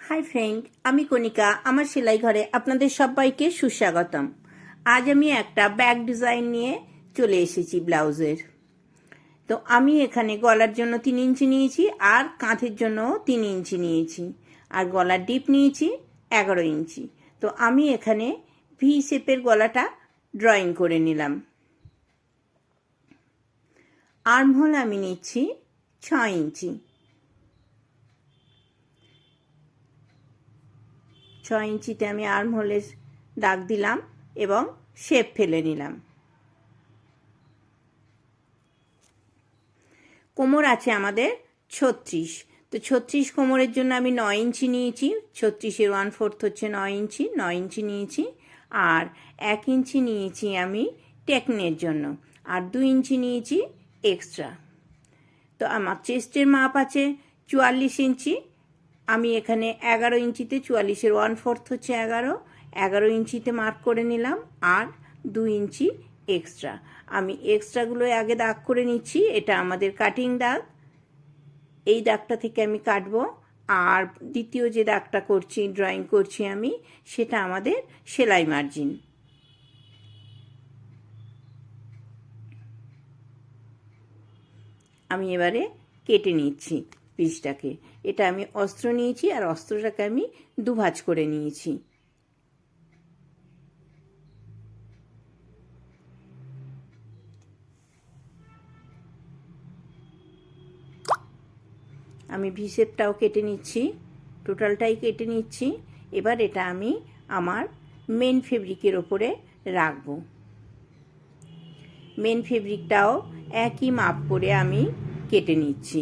Hi friend, আমি কণিকা। আমার সেলাই ঘরে আপনাদের সবাইকে সুস্বাগতম। আজ আমি একটা ব্যাক ডিজাইন নিয়ে চলে এসেছি ব্লাউজের। তো আমি এখানে গলার জন্য 3 ইঞ্চি নিয়েছি আর কাঁধের জন্য 3 ইঞ্চি নিয়েছি আর গলার ডিপ নিয়েছি 11 ইঞ্চি। তো আমি এখানে ভি শেপের গলাটা ড্রয়িং করে নিলাম। আর্মহোল আমি নিচ্ছি 6 ইঞ্চি। 6 ইঞ্চিতে আমি আর্মহোলের দাগ দিলাম এবং শেপ ফেলে নিলাম। কোমর আছে আমাদের 36। তো 36 কোমরের জন্য আমি 9 ইঞ্চি নিয়েছি। 36-এর 1/4 হচ্ছে 9 ইঞ্চি। 9 ইঞ্চি নিয়েছি আর 1 ইঞ্চি নিয়েছি আমি টেকনের জন্য আর 2 ইঞ্চি নিয়েছি এক্সট্রা। তো আমার চেস্টের মাপ আছে 44 ইঞ্চি। আমি এখানে 11 ইঞ্চিতে 44-এর 1/4 হচ্ছে 11 ইঞ্চিতে মার্ক করে নিলাম আর 2 ইঞ্চি এক্সট্রা। আমি এক্সট্রাগুলো আগে দাগ করে নিচ্ছি। এটা আমাদের কাটিং দাগ। এই দাগটা থেকে আমি কাটবো আর দ্বিতীয় যে দাগটা করছি, ড্রয়িং করছি আমি, সেটা আমাদের সেলাই মার্জিন। আমি এবারে কেটে নিচ্ছি পিসটাকে। এটা আমি অস্ত্র নিয়েছি আর অস্ত্রটাকে আমি দুভাঁজ করে নিয়েছি। আমি ভি শেপটাও কেটে নিচ্ছি, টোটালটাই কেটে নিচ্ছি। এবার এটা আমি আমার মেন ফেব্রিকের ওপরে রাখব। মেন ফেব্রিকটাও একই মাপ করে আমি কেটে নিচ্ছি।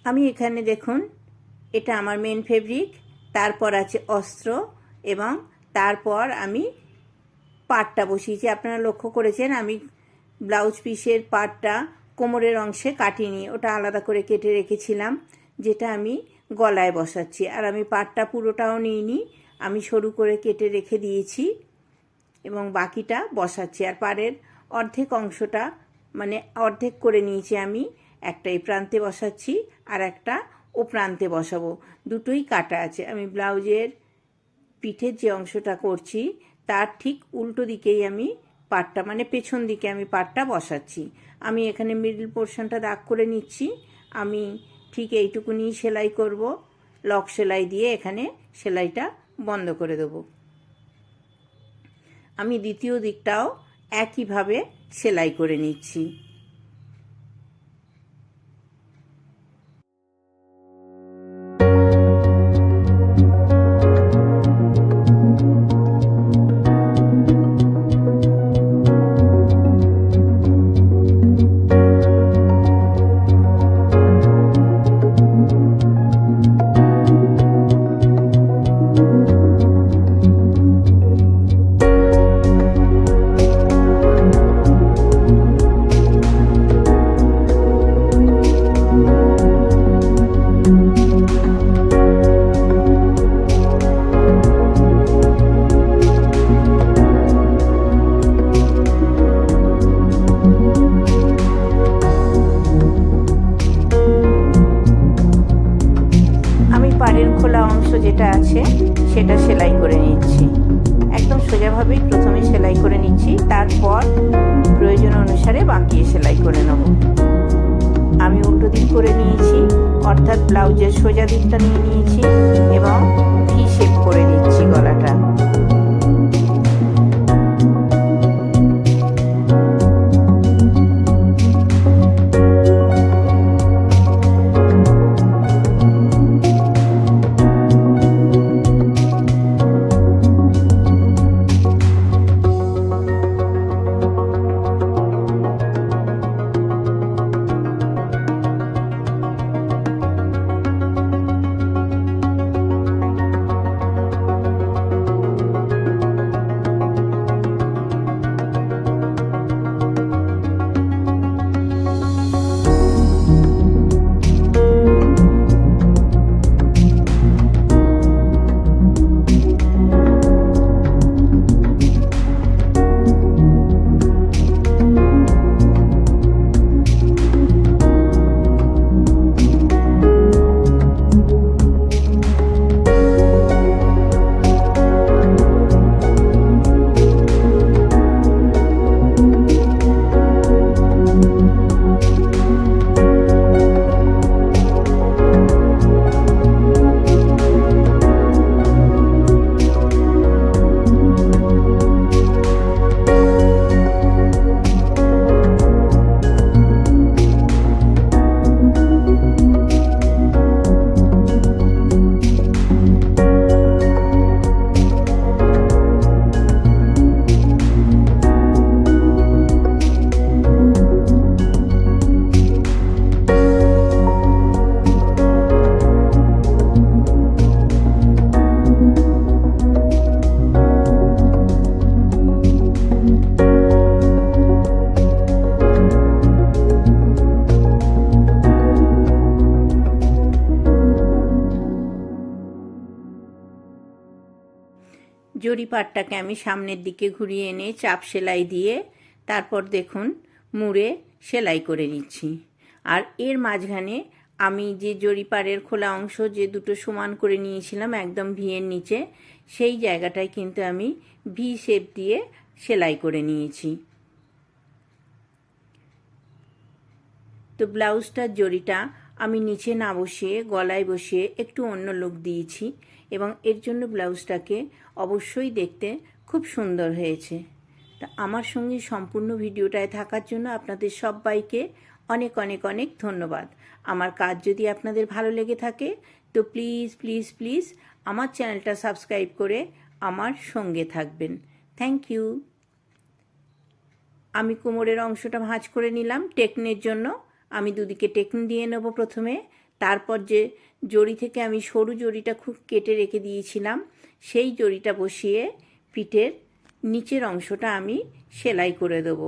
আমি এখানে দেখুন, এটা আমার মেন ফেব্রিক, তারপর আছে অস্ত্র এবং তারপর আমি পাটটা বসিয়েছি। আপনারা লক্ষ্য করেছেন আমি ব্লাউজ পিসের পাটটা কোমরের অংশে কাটিনি, ওটা আলাদা করে কেটে রেখেছিলাম, যেটা আমি গলায় বসাচ্ছি। আর আমি পাটটা পুরোটাও নিইনি, আমি সরু করে কেটে রেখে দিয়েছি এবং বাকিটা বসাচ্ছি। আর পাড়ের অর্ধেক অংশটা মানে অর্ধেক করে নিয়েছি আমি, একটা এই প্রান্তে বসাচ্ছি আর একটা ও প্রান্তে বসাবো। দুটোই কাটা আছে। আমি ব্লাউজের পিঠের যে অংশটা করছি তার ঠিক উল্টো দিকেই আমি পাটটা মানে পেছন দিকে আমি পাটটা বসাচ্ছি। আমি এখানে মিডল পোর্শনটা দাগ করে নিচ্ছি। আমি ঠিক এইটুকুনি সেলাই করব, লক সেলাই দিয়ে এখানে সেলাইটা বন্ধ করে দেব। আমি দ্বিতীয় দিকটাও একইভাবে সেলাই করে নিচ্ছি। পাড়ের খোলা অংশ যেটা আছে সেটা সেলাই করে নিচ্ছি। একদম সোজাভাবেই প্রথমে সেলাই করে নিচ্ছি, তারপর প্রয়োজন অনুসারে বাঁকিয়ে সেলাই করে নেব। আমি উল্টো দিক করে নিয়েছি, অর্থাৎ ব্লাউজের সোজা দিকটা নিয়ে নিয়েছি এবং ভি শেপ করে দিচ্ছি গলাটা। জরি পাটটাকে আমি সামনের দিকে ঘুরিয়ে এনে চাপ সেলাই দিয়ে তারপর দেখুন মুড়ে সেলাই করে নিচ্ছি। আর এর মাঝখানে আমি যে জরি পাড়ের খোলা অংশ যে দুটো সমান করে নিয়েছিলাম একদম ভিয়ের নিচে, সেই জায়গাটায় কিন্তু আমি ভি শেপ দিয়ে সেলাই করে নিয়েছি। তো ব্লাউজটার জরিটা আমি নিচে না বসিয়ে গলায় বসিয়ে একটু অন্য লুক দিয়েছি এবং এর জন্য ব্লাউজটাকে অবশ্যই দেখতে খুব সুন্দর হয়েছে। তা আমার সঙ্গে সম্পূর্ণ ভিডিওটায় থাকার জন্য আপনাদের সবাইকে অনেক অনেক অনেক ধন্যবাদ। আমার কাজ যদি আপনাদের ভালো লেগে থাকে তো প্লিজ প্লিজ প্লিজ আমার চ্যানেলটা সাবস্ক্রাইব করে আমার সঙ্গে থাকবেন। Thank you. আমি কোমরের অংশটা ভাঁজ করে নিলাম টেকনের জন্য। আমি দুদিকে টেকন দিয়ে নেব প্রথমে, তারপর যে জড়ি থেকে আমি সরু জড়িটা খুব কেটে রেখে দিয়েছিলাম সেই জড়িটা বসিয়ে পিঠের নিচের অংশটা আমি সেলাই করে দেবো।